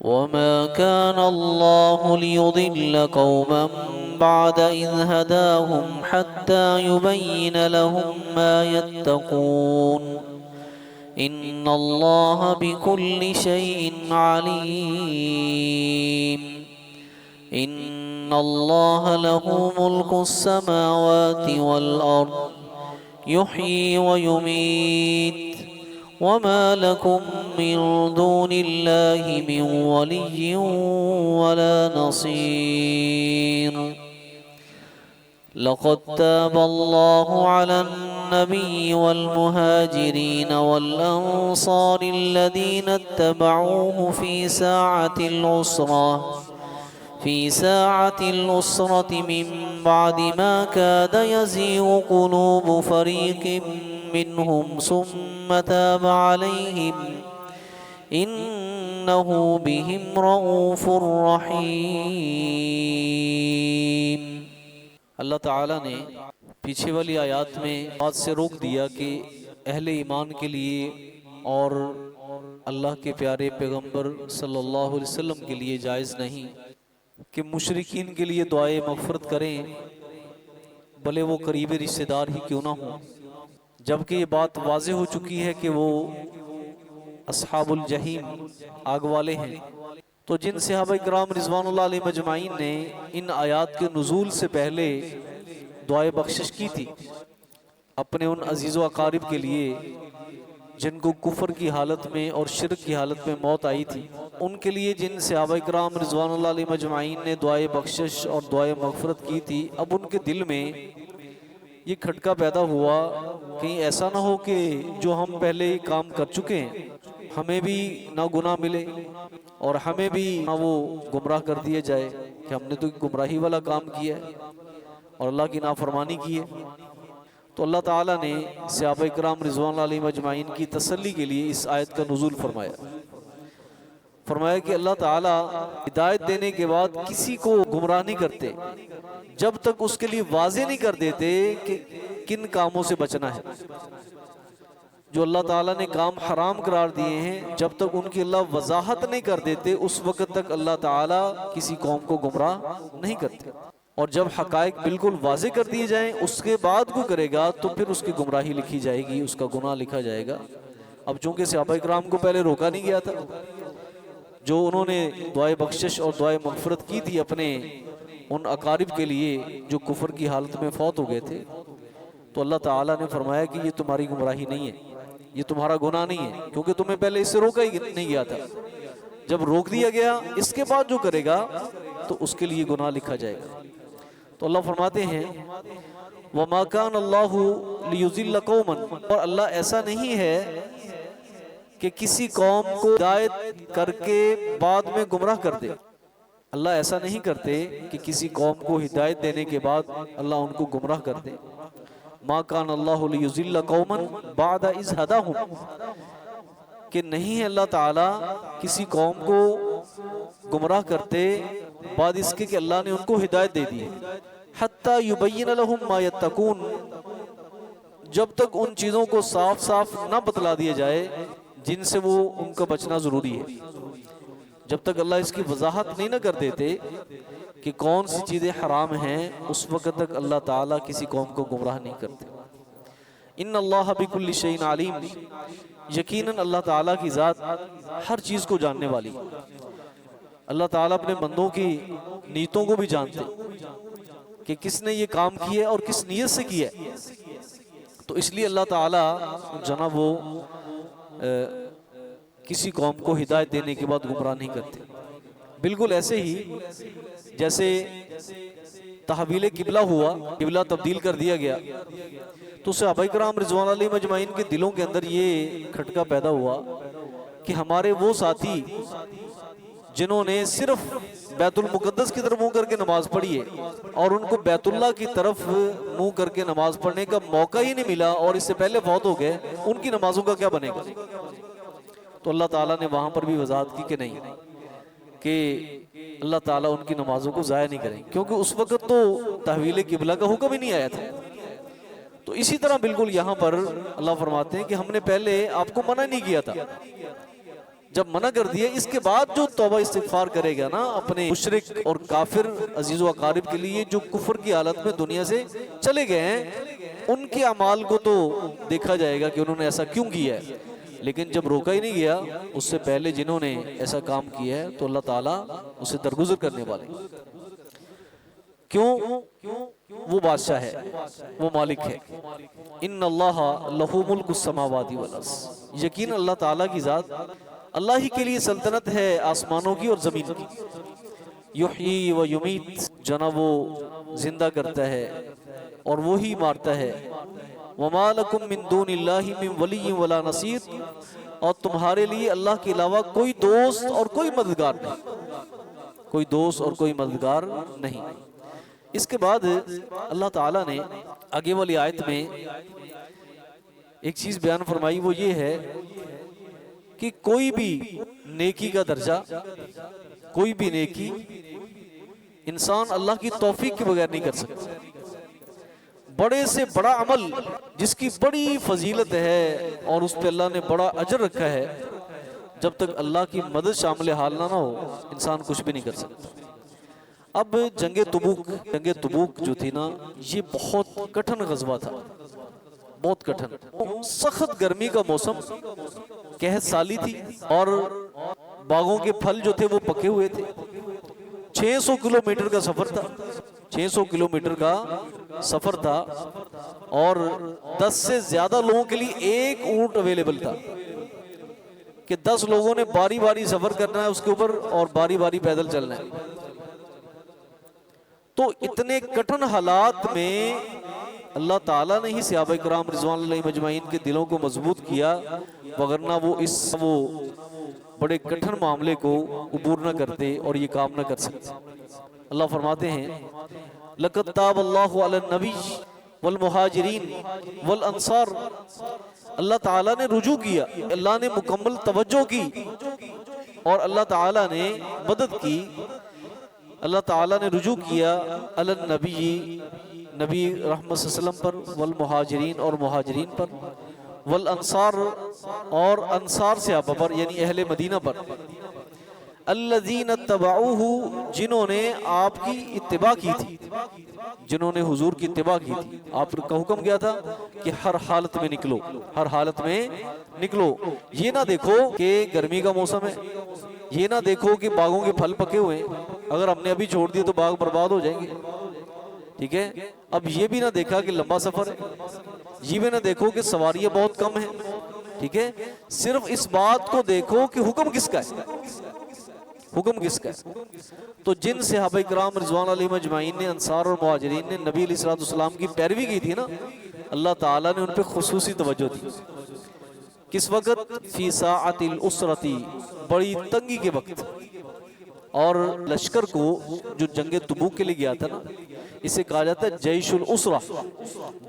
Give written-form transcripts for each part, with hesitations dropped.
وما كان الله ليضل قوما بعد إذ هداهم حتى يبين لهم ما يتقون إن الله بكل شيء عليم إن الله له ملك السماوات والأرض يحيي ويميت وما لكم من دون الله من ولي ولا نصير لقد تاب الله على النبي والمهاجرين والأنصار الذين اتبعوه في ساعة العسرة من بعد ما كاد يزيغ قلوب فريق منهم ثم تاب عليهم إنه بهم رؤوف رحيم۔ اللہ تعالیٰ نے پیچھے والی آیات میں بات سے روک دیا کہ اہل ایمان کے لیے اور اللہ کے پیارے پیغمبر صلی اللہ علیہ وسلم کے لیے جائز نہیں کہ مشرکین کے لیے دعائے مغفرت کریں، بھلے وہ قریبی رشتہ دار ہی کیوں نہ ہوں، جبکہ یہ بات واضح ہو چکی ہے کہ وہ اصحاب الجحیم آگ والے ہیں۔ تو جن صحابہ کرام رضوان اللہ علیہ مجمعین نے ان آیات کے نزول سے پہلے دعائے بخشش کی تھی اپنے ان عزیز و اقارب کے لیے جن کو کفر کی حالت میں اور شرک کی حالت میں موت آئی تھی، ان کے لیے جن صحابہ کرام رضوان اللہ علیہ مجمعین نے دعائے بخشش اور دعائے مغفرت کی تھی، اب ان کے دل میں یہ کھٹکا پیدا ہوا کہیں ایسا نہ ہو کہ جو ہم پہلے کام کر چکے ہیں ہمیں بھی نہ گناہ ملے اور ہمیں بھی نہ وہ گمراہ کر دیا جائے کہ ہم نے تو گمراہی والا کام کیا ہے اور اللہ کی نافرمانی کی ہے۔ تو اللہ تعالیٰ نے صحابہ کرام رضوان اللہ علیہ مجمعین کی تسلی کے لیے اس آیت کا نزول فرمایا کہ اللہ تعالیٰ ہدایت دینے کے بعد کسی کو گمراہ نہیں کرتے جب تک اس کے لیے واضح نہیں کر دیتے کہ کن کاموں سے بچنا ہے۔ جو اللہ تعالیٰ نے کام حرام قرار دیے ہیں جب تک ان کی اللہ وضاحت نہیں کر دیتے اس وقت تک اللہ تعالیٰ کسی قوم کو گمراہ نہیں کرتے، اور جب حقائق بالکل واضح کر دیے جائیں اس کے بعد کو کرے گا تو پھر اس کی گمراہی لکھی جائے گی، اس کا گناہ لکھا جائے گا۔ اب چونکہ صحابہ کرام کو پہلے روکا نہیں گیا تھا، جو انہوں نے دعائے بخشش اور دعائے مغفرت کی تھی اپنے ان اقارب کے لیے جو کفر کی حالت میں فوت ہو گئے تھے، تو اللہ تعالیٰ نے فرمایا کہ یہ تمہاری گمراہی نہیں ہے، یہ تمہارا گناہ نہیں ہے، کیونکہ تمہیں پہلے اس سے روکا ہی نہیں گیا تھا۔ جب روک دیا گیا اس کے بعد جو کرے گا تو اس کے لیے گناہ لکھا جائے گا۔ تو اللہ فرماتے ہیں وَمَا كَانَ اللَّهُ لِيُضِلَّ قَوْمًا، اور اللہ ایسا نہیں ہے کہ کسی قوم کو ہدایت کر کے بعد میں گمراہ کر دے۔ اللہ ایسا نہیں کرتے کہ کسی قوم کو ہدایت دینے کے بعد اللہ ان کو گمراہ کر دے۔ مَا كَانَ اللَّهُ لِيُضِلَّ قَوْمًا بَعْدَ إِذْ هَدَاهُمْ، کہ نہیں ہے اللہ تعالیٰ کسی قوم کو گمراہ کرتے بعد اس کے کہ اللہ نے ان کو ہدایت دے دی ہے۔ حَتَّى يُبَيِّنَ لَهُمْ مَا يَتَّقُونَ، جب تک ان چیزوں کو صاف صاف نہ بتلا دیا جائے جن سے وہ ان کا بچنا ضروری ہے، جب تک اللہ اس کی وضاحت نہیں نہ کر دیتے کہ کون سی چیزیں حرام ہیں اس وقت تک اللہ تعالیٰ کسی قوم کو گمراہ نہیں کرتے۔ ان اللہ بکل شیء علیم، یقیناً اللہ تعالیٰ کی ذات ہر چیز کو جاننے والی۔ اللہ تعالیٰ اپنے بندوں کی نیتوں کو بھی جانتے کہ کس نے یہ کام کیا ہے اور کس نیت سے کیا ہے، تو اس لیے اللہ تعالیٰ جناب وہ کسی قوم کو ہدایت دینے کے بعد گمراہ نہیں کرتے۔ بالکل ایسے ہی جیسے تحویل قبلہ ہوا، قبلہ تبدیل کر دیا گیا، تو صحابہ کرام رضوان علیہ مجمعین کے دلوں کے اندر یہ کھٹکا پیدا ہوا کہ ہمارے وہ ساتھی جنہوں نے صرف بیت المقدس کی طرف منہ کر کے نماز پڑھی ہے اور ان کو بیت اللہ کی طرف منہ کر کے نماز پڑھنے کا موقع ہی نہیں ملا اور اس سے پہلے فوت ہو گئے، ان کی نمازوں کا کیا بنے گا؟ تو اللہ تعالیٰ نے وہاں پر بھی وضاحت کی کہ نہیں، کہ اللہ تعالیٰ ان کی نمازوں کو ضائع نہیں کریں، کیونکہ اس وقت تو تحویل قبلہ کا حکم ہی نہیں آیا تھا۔ تو اسی طرح بالکل یہاں پر اللہ فرماتے ہیں کہ ہم نے پہلے آپ کو منع نہیں کیا تھا جب منع کر دیا، اس کے بعد جو توبہ استغفار کرے گا نا اپنے مشرک اور کافر عزیز و اقارب کے لیے جو کفر کی حالت میں دنیا سے چلے گئے ہیں، ان کے اعمال کو تو دیکھا جائے گا کہ انہوں نے ایسا کیوں کیا ہے، لیکن جب روکا ہی نہیں گیا اس سے پہلے جنہوں نے ایسا کام کیا ہے تو اللہ تعالیٰ اسے درگزر کرنے والے. کیوں؟ وہ بادشاہ ہے، وہ مالک ہے. ان اللہ لہ ملک السماوات والارض، یقین اللہ تعالیٰ کی ذات، اللہ ہی کے لیے سلطنت ہے آسمانوں کی اور زمین کی. یحیی و یمیت، جناب وہ زندہ کرتا ہے اور وہی مارتا ہے. وما لکم من دون اللہ من ولی ولا نصیر، اور تمہارے لیے اللہ کے علاوہ کوئی دوست اور کوئی مددگار نہیں، کوئی دوست اور کوئی مددگار نہیں. اس کے بعد اللہ تعالیٰ نے آگے والی آیت میں ایک چیز بیان فرمائی، وہ یہ ہے کہ کوئی بھی نیکی کا درجہ، کوئی بھی نیکی انسان اللہ کی توفیق کے بغیر نہیں کر سکتا. بڑے سے بڑا عمل جس کی بڑی فضیلت ہے اور اس پہ اللہ نے بڑا اجر رکھا ہے، جب تک اللہ کی مدد شامل حال نہ ہو انسان کچھ بھی نہیں کر سکتا. اب جنگ تبوک جو تھی نا، یہ بہت کٹھن غزوہ تھا، بہت کٹھن، سخت گرمی کا موسم، قحط سالی تھی اور باغوں کے پھل جو تھے وہ پکے ہوئے تھے. 600 کلومیٹر کا سفر تھا، 600 کلومیٹر کا سفر تھا، اور 10 سے زیادہ لوگوں کے لیے ایک اونٹ اویلیبل تھا کہ 10 لوگوں نے باری باری سفر کرنا ہے اس کے اوپر اور باری باری پیدل چلنا ہے. تو اتنے کٹھن حالات میں اللہ تعالیٰ نے ہی صحابہ کرام رضوان اللہ مجمعین کے دلوں کو مضبوط کیا، وگرنہ وہ بڑے کٹھن معاملے کو عبور نہ کرتے اور یہ کام نہ کر سکتے. اللہ فرماتے ہیں لَقَدْ تَابَ اللَّهُ عَلَى النَّبِيِّ وَالْمُهَاجِرِينَ وَالْأَنصَارِ، اللہ تعالیٰ نے رجوع کیا، اللہ نے مکمل توجہ کی اور اللہ تعالیٰ نے مدد کی. اللہ تعالیٰ نے رجوع کیا علی النبی، نبی رحمت صلی اللہ علیہ وسلم پر، والمہاجرین اور مہاجرین پر، والانصار اور انصار صحابہ پر یعنی اہل مدینہ پر، الذین اتبعوہ جنہوں نے آپ کی اتباع کی تھی، جنہوں نے حضور کی اتباع کی تھی. آپ کا حکم کیا تھا کہ ہر حالت میں نکلو، ہر حالت میں نکلو. یہ نہ دیکھو کہ گرمی کا موسم ہے، یہ نہ دیکھو کہ باغوں کے پھل پکے ہوئے ہیں، اگر ہم نے ابھی چھوڑ دیے تو باغ برباد ہو جائیں گے. ٹھیک ہے، اب یہ بھی نہ دیکھا کہ لمبا سفر ہے، یہ بھی نہ دیکھو کہ سواریاں بہت کم ہیں. ٹھیک ہے، صرف اس بات کو دیکھو کہ حکم کس کا ہے، حکم کس کا ہے. تو جن صحابہ کرام رضوان علیہم اجمعین نے، انصار اور مہاجرین نے نبی علیہ الصلوۃ والسلام کی پیروی کی تھی نا، اللہ تعالیٰ نے ان پہ خصوصی توجہ دی. کس وقت؟ فی ساعت الاسرتی، بڑی تنگی کے وقت. اور لشکر کو جو جنگ تبوک کے لیے گیا تھا نا، اسے کہا جاتا ہے جیش الاسرہ،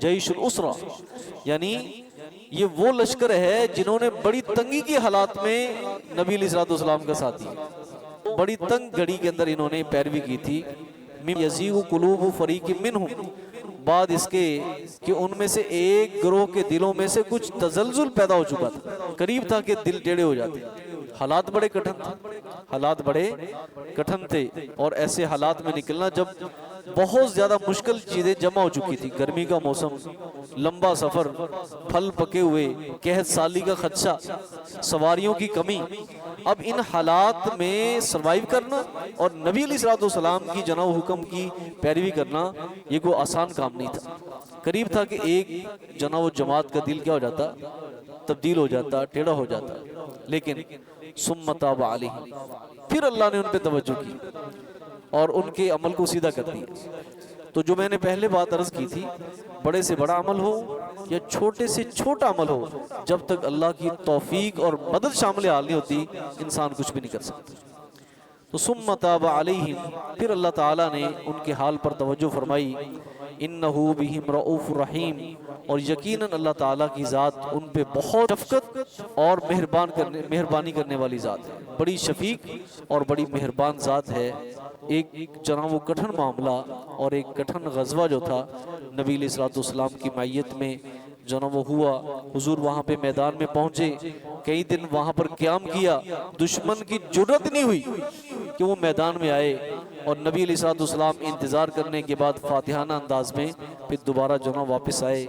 جیش الاسرہ، یعنی یہ وہ لشکر ہے جنہوں نے بڑی تنگی کی حالات میں نبی علیہ الصلوۃ والسلام کا ساتھ دیا. بڑی تنگ گھڑی کے اندر انہوں نے پیروی کی تھی. یزیغ قلوب فریق منہم، بعد اس کے کہ ان میں سے ایک گروہ کے دلوں میں سے کچھ تزلزل پیدا ہو چکا تھا، قریب تھا کہ دل ٹیڑے ہو جاتے. حالات بڑے کٹھن تھے، حالات بڑے کٹھن تھے، اور ایسے حالات میں نکلنا جب بہت زیادہ مشکل چیزیں جمع ہو چکی تھی، گرمی کا موسم، لمبا سفر، پھل پکے ہوئے، قحط سالی کا خدشہ، سواریوں کی کمی. اب ان حالات میں سروائیو کرنا اور نبی علیہ الصلوۃ والسلام کی جناب حکم کی پیروی کرنا یہ کوئی آسان کام نہیں تھا. قریب تھا کہ ایک جناب جماعت کا دل کیا ہو جاتا، تبدیل ہو جاتا، ٹیڑھا ہو جاتا. لیکن ثم تاب علیہم، پھر اللہ نے ان پہ توجہ کی اور ان کے عمل کو سیدھا کر دیا. تو جو میں نے پہلے بات عرض کی تھی، بڑے سے بڑا عمل ہو یا چھوٹے سے چھوٹا عمل ہو، جب تک اللہ کی توفیق اور مدد شامل حال نہیں ہوتی انسان کچھ بھی نہیں کر سکتا. تو ثم تاب علیہم، پھر اللہ تعالیٰ نے ان کے حال پر توجہ فرمائی. انہ بہم رؤوف رحیم، اور یقیناً اللہ تعالیٰ کی ذات ان پہ بہت شفقت اور مہربانی کرنے والی ذات ہے، بڑی شفیق اور بڑی مہربان ذات ہے. ایک جناب وہ کٹھن معاملہ اور ایک کٹھن غزوہ جو تھا نبی علیہ الصلوۃ والسلام کی معیت میں جو نا وہ ہوا. حضور وہاں پہ میدان میں پہنچے, کئی دن وہاں پر قیام کیا, دشمن کی جرأت نہیں ہوئی کہ وہ میدان میں آئے, اور نبی علیہ الصلوۃ والسلام انتظار کرنے کے بعد فاتحانہ انداز میں پھر دوبارہ جو نا واپس آئے.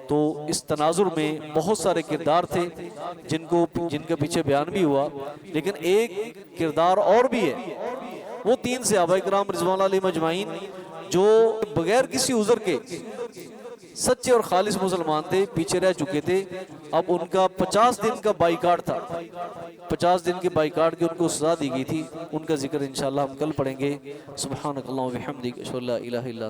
تو اس تناظر میں بہت سارے کردار تھے جن کے پیچھے بیان بھی ہوا, لیکن ایک کردار اور بھی ہے. وہ 3 صحابہ کرام رضوان اللہ علیہم اجمعین جو بغیر کسی عذر کے سچے اور خالص مسلمان تھے, پیچھے رہ چکے تھے. اب ان کا 50 دن کا بائیکاٹ تھا, 50 دن کے بائیکاٹ کی ان کو سزا دی گئی تھی. ان کا ذکر انشاءاللہ ہم کل پڑھیں گے. سبحانک اللہم و بحمدک اشہد ان لا الہ الا